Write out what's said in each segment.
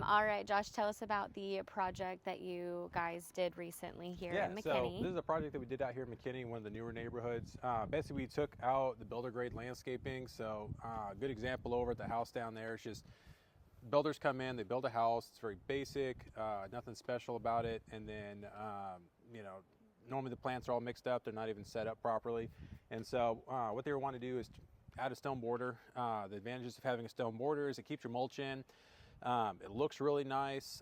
All right, Josh, tell us about the project that you guys did recently here in So McKinney. this is a project that we did out here in McKinney, one of the newer neighborhoods. Basically, we took out the builder grade landscaping. So good example over at the house down there. It's just builders come in, they build a house. It's very basic, nothing special about it. And then, normally the plants are all mixed up. They're not even set up properly. And so what they want to do is add a stone border. The advantages of having a stone border is it keeps your mulch in. It looks really nice.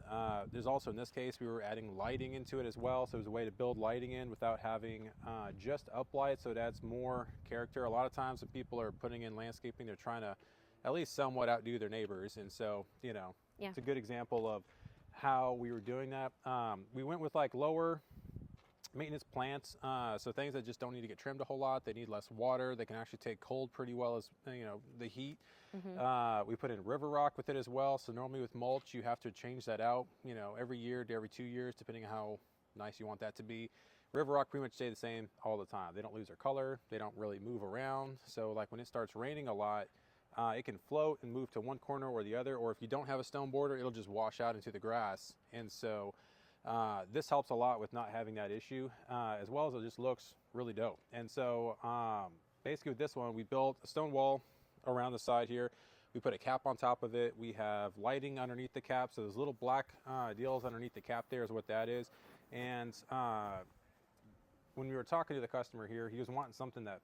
There's also, in this case, we were adding lighting into it as well. So it was a way to build lighting in without having just uplight. So it adds more character. A lot of times when people are putting in landscaping, they're trying to at least somewhat outdo their neighbors. And so, it's a good example of how we were doing that. We went with like lower maintenance plants, so things that just don't need to get trimmed a whole lot. They need less water. They can actually take cold pretty well as the heat. We put in river rock with it as well. So normally with mulch, you have to change that out, every year to every 2 years, depending on how nice you want that to be. River rock pretty much stay the same all the time. They don't lose their color. They don't really move around. So like when it starts raining a lot, it can float and move to one corner or the other, or if you don't have a stone border, it'll just wash out into the grass. And so this helps a lot with not having that issue, as well as it just looks really dope. And so basically with this one, we built a stone wall around the side here. We put a cap on top of it. We have lighting underneath the cap. So those little black deals underneath the cap there is what that is. And when we were talking to the customer here, he was wanting something that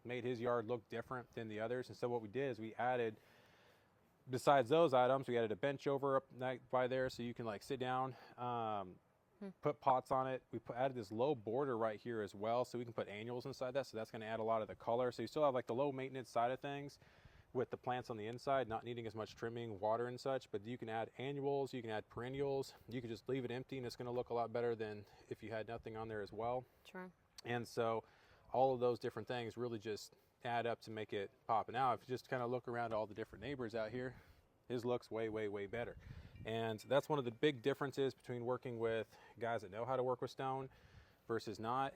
made his yard look different than the others. And so what we did is we added, besides those items, we added a bench over up by there so you can like sit down, put pots on it. We added this low border right here as well, so we can put annuals inside that. So that's going to add a lot of the color. So you still have like the low maintenance side of things with the plants on the inside, not needing as much trimming, water and such, but you can add annuals, you can add perennials, you can just leave it empty and it's going to look a lot better than if you had nothing on there as well. Sure. And so all of those different things really just add up to make it pop. And now if you just kind of look around all the different neighbors out here, his looks way, way, way better. And that's one of the big differences between working with guys that know how to work with stone versus not.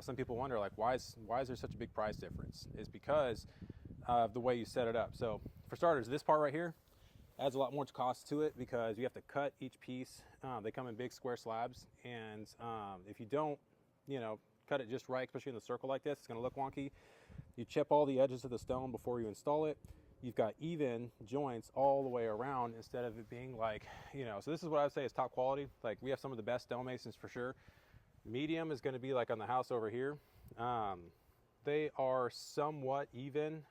Some people wonder, like, why is there such a big price difference? It's because of the way you set it up. So for starters, this part right here adds a lot more cost to it because you have to cut each piece. They come in big square slabs, and if you don't, cut it just right, especially in the circle like this, it's going to look wonky. You chip all the edges of the stone before you install it. You've got even joints all the way around instead of it being like, so this is what I would say is top quality. Like we have some of the best stonemasons for sure. Medium is going to be like on the house over here. They are somewhat even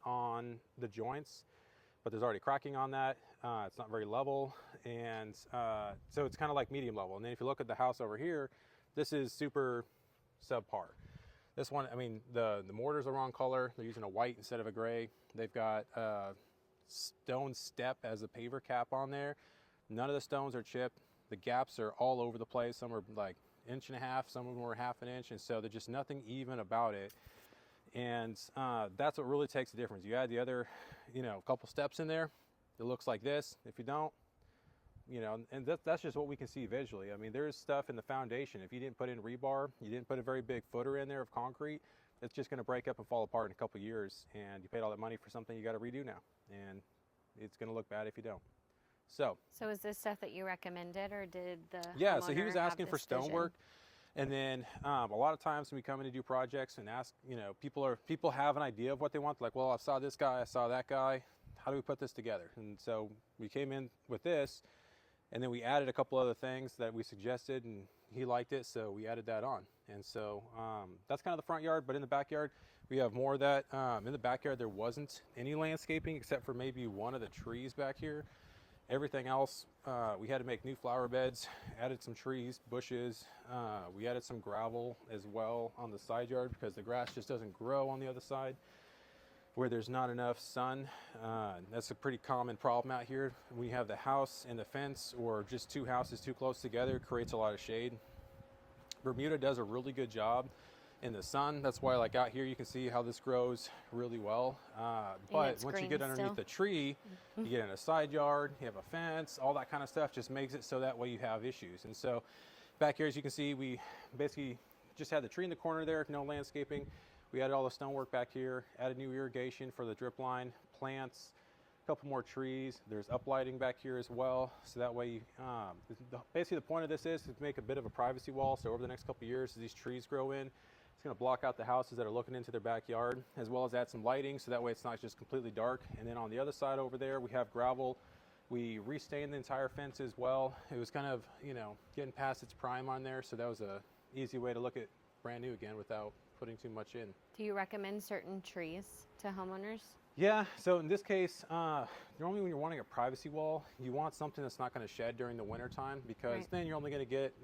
on the joints, but there's already cracking on that. It's not very level. And so it's kind of like medium level. And then if you look at the house over here, this is super subpar. This one, I mean, the mortar's the wrong color. They're using a white instead of a gray. They've got stone step as a paver cap on there. None of the stones are chipped. The gaps are all over the place. Some are like 1.5 inches, some of them were 1/2 inch. And so there's just nothing even about it. And that's what really takes the difference. You add the other, couple steps in there, it looks like this. If you don't, and that's just what we can see visually. I mean, there's stuff in the foundation. If you didn't put in rebar, you didn't put a very big footer in there of concrete, it's just going to break up and fall apart in a couple of years. And you paid all that money for something you got to redo now. And it's going to look bad if you don't. So is this stuff that you recommended, or did the yeah, so he homeowner was have asking for this stonework. And then a lot of times when we come in to do projects and ask, people have an idea of what they want. Like, well, I saw this guy, I saw that guy. How do we put this together? And so we came in with this, and then we added a couple other things that we suggested, and he liked it, so we added that on. And so that's kind of the front yard, but in the backyard, we have more of that. In the backyard, there wasn't any landscaping except for maybe one of the trees back here. Everything else, we had to make new flower beds, added some trees, bushes. We added some gravel as well on the side yard because the grass just doesn't grow on the other side where there's not enough sun. That's a pretty common problem out here. We have the house and the fence, or just two houses too close together, creates a lot of shade. Bermuda does a really good job in the sun. That's why, like out here, you can see how this grows really well. But once you get underneath the tree, you get in a side yard, you have a fence, all that kind of stuff just makes it so that way you have issues. And so back here, as you can see, we basically just had the tree in the corner there, no landscaping. We added all the stonework back here, added new irrigation for the drip line, plants, a couple more trees. There's uplighting back here as well, so that way, basically the point of this is to make a bit of a privacy wall. So over the next couple of years, as these trees grow in, it's going to block out the houses that are looking into their backyard, as well as add some lighting, so that way it's not just completely dark. And then on the other side over there, we have gravel. We restained the entire fence as well. It was kind of, getting past its prime on there, so that was a easy way to look at brand new again without putting too much in. Do you recommend certain trees to homeowners? Yeah, so in this case, normally when you're wanting a privacy wall, you want something that's not going to shed during the winter time, because then you're only going to get,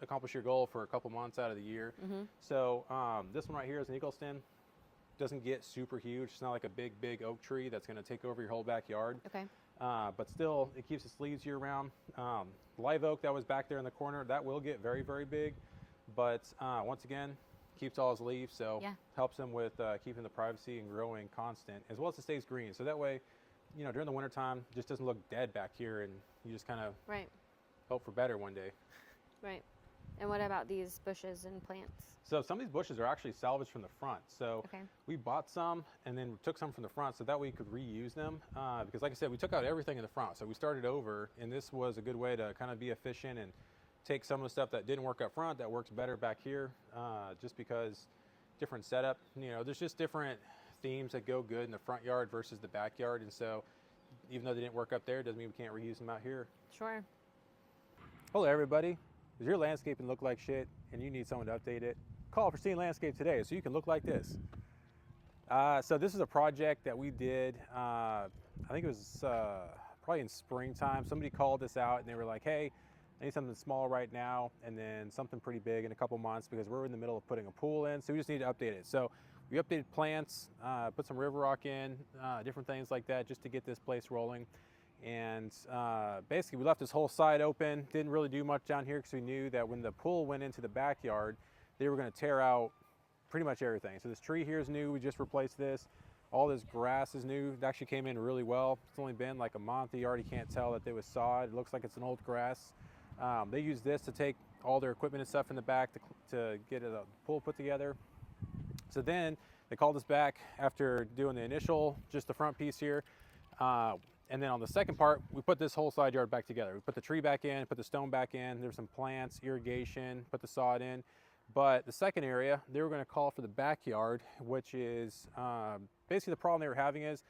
accomplish your goal for a couple months out of the year. So this one right here is an eagle stem. Doesn't get super huge. It's not like a big oak tree that's going to take over your whole backyard. Okay. But still, it keeps its leaves year round. Live oak that was back there in the corner, that will get very, very big. But once again, keeps all his leaves, so helps him with keeping the privacy and growing constant, as well as it stays green. So that way, during the wintertime, it just doesn't look dead back here, and you just kind of hope for better one day. Right. And what about these bushes and plants? So some of these bushes are actually salvaged from the front. So we bought some and then took some from the front, so that way we could reuse them. Because like I said, we took out everything in the front. So we started over, and this was a good way to kind of be efficient and take some of the stuff that didn't work up front that works better back here, just because different setup. There's just different themes that go good in the front yard versus the backyard. And so even though they didn't work up there, doesn't mean we can't reuse them out here. Sure. Hello, everybody. Does your landscaping look like shit and you need someone to update it? Call Pristine Landscape today so you can look like this. So this is a project that we did, I think it was probably in springtime. Somebody called us out and they were like, hey, I need something small right now and then something pretty big in a couple months, because we're in the middle of putting a pool in, so we just need to update it. So we updated plants, put some river rock in, different things like that, just to get this place rolling. And basically we left this whole side open, didn't really do much down here, because we knew that when the pool went into the backyard, they were going to tear out pretty much everything. So this tree here is new, we just replaced this. All this grass is new. It actually came in really well. It's only been like a month. You already can't tell that it was sod. It looks like it's an old grass. They use this to take all their equipment and stuff in the back to get a pool put together. So then they called us back after doing the initial, just the front piece here. And then on the second part, we put this whole side yard back together. We put the tree back in, put the stone back in. There's some plants, irrigation, put the sod in. But the second area, they were going to call for the backyard, which is basically the problem they were having is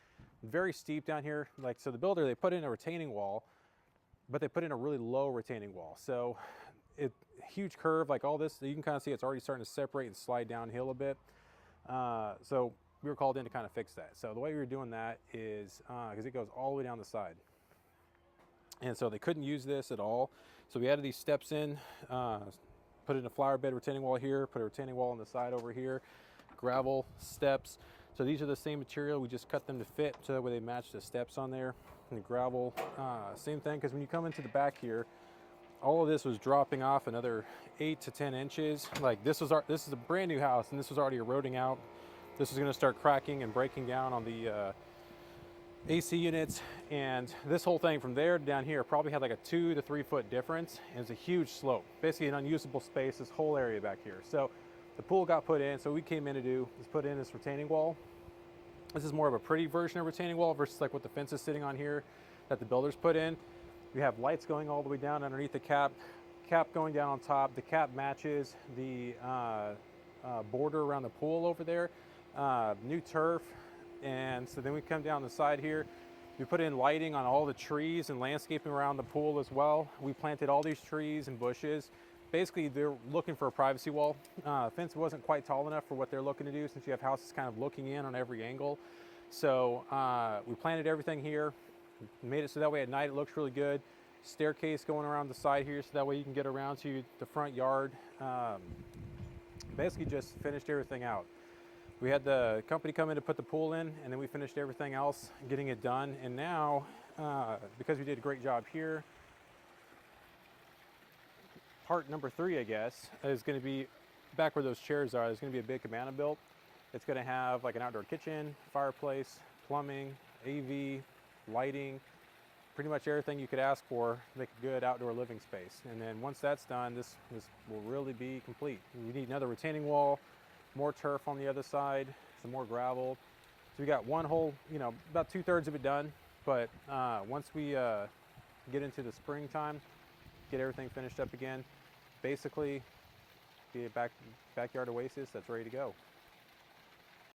very steep down here. Like, so the builder, they put in a retaining wall, but they put in a really low retaining wall. So huge curve, like all this, you can kind of see it's already starting to separate and slide downhill a bit. So we were called in to kind of fix that. So the way we were doing that is, because it goes all the way down the side. And so they couldn't use this at all. So we added these steps in, put in a flower bed retaining wall here, put a retaining wall on the side over here, gravel steps. So these are the same material, we just cut them to fit so that way they match the steps on there. And the gravel, same thing, because when you come into the back here, all of this was dropping off another 8 to 10 inches. Like this is a brand new house, and this was already eroding out. This is going to start cracking and breaking down on the AC units, and this whole thing from there to down here probably had like a 2 to 3 foot difference, and it's a huge slope, basically an unusable space, this whole area back here. So the pool got put in, so what we came in to do is put in this retaining wall. This is more of a pretty version of retaining wall versus like what the fence is sitting on here that the builders put in. We have lights going all the way down underneath the cap going down on top. The cap matches the border around the pool over there. New turf. And so then we come down the side here. We put in lighting on all the trees and landscaping around the pool as well. We planted all these trees and bushes. Basically, they're looking for a privacy wall. Fence wasn't quite tall enough for what they're looking to do, since you have houses kind of looking in on every angle. So we planted everything here, made it so that way at night it looks really good. Staircase going around the side here, so that way you can get around to the front yard. Basically just finished everything out. We had the company come in to put the pool in, and then we finished everything else, getting it done. And now, because we did a great job here, part number 3, I guess, is going to be back where those chairs are. There's going to be a big cabana built. It's going to have like an outdoor kitchen, fireplace, plumbing, AV, lighting, pretty much everything you could ask for to make a good outdoor living space. And then once that's done, this will really be complete. We need another retaining wall, more turf on the other side, some more gravel. So we got one whole, about 2/3 of it done. But once we get into the springtime, get everything finished up again, basically be a backyard oasis that's ready to go.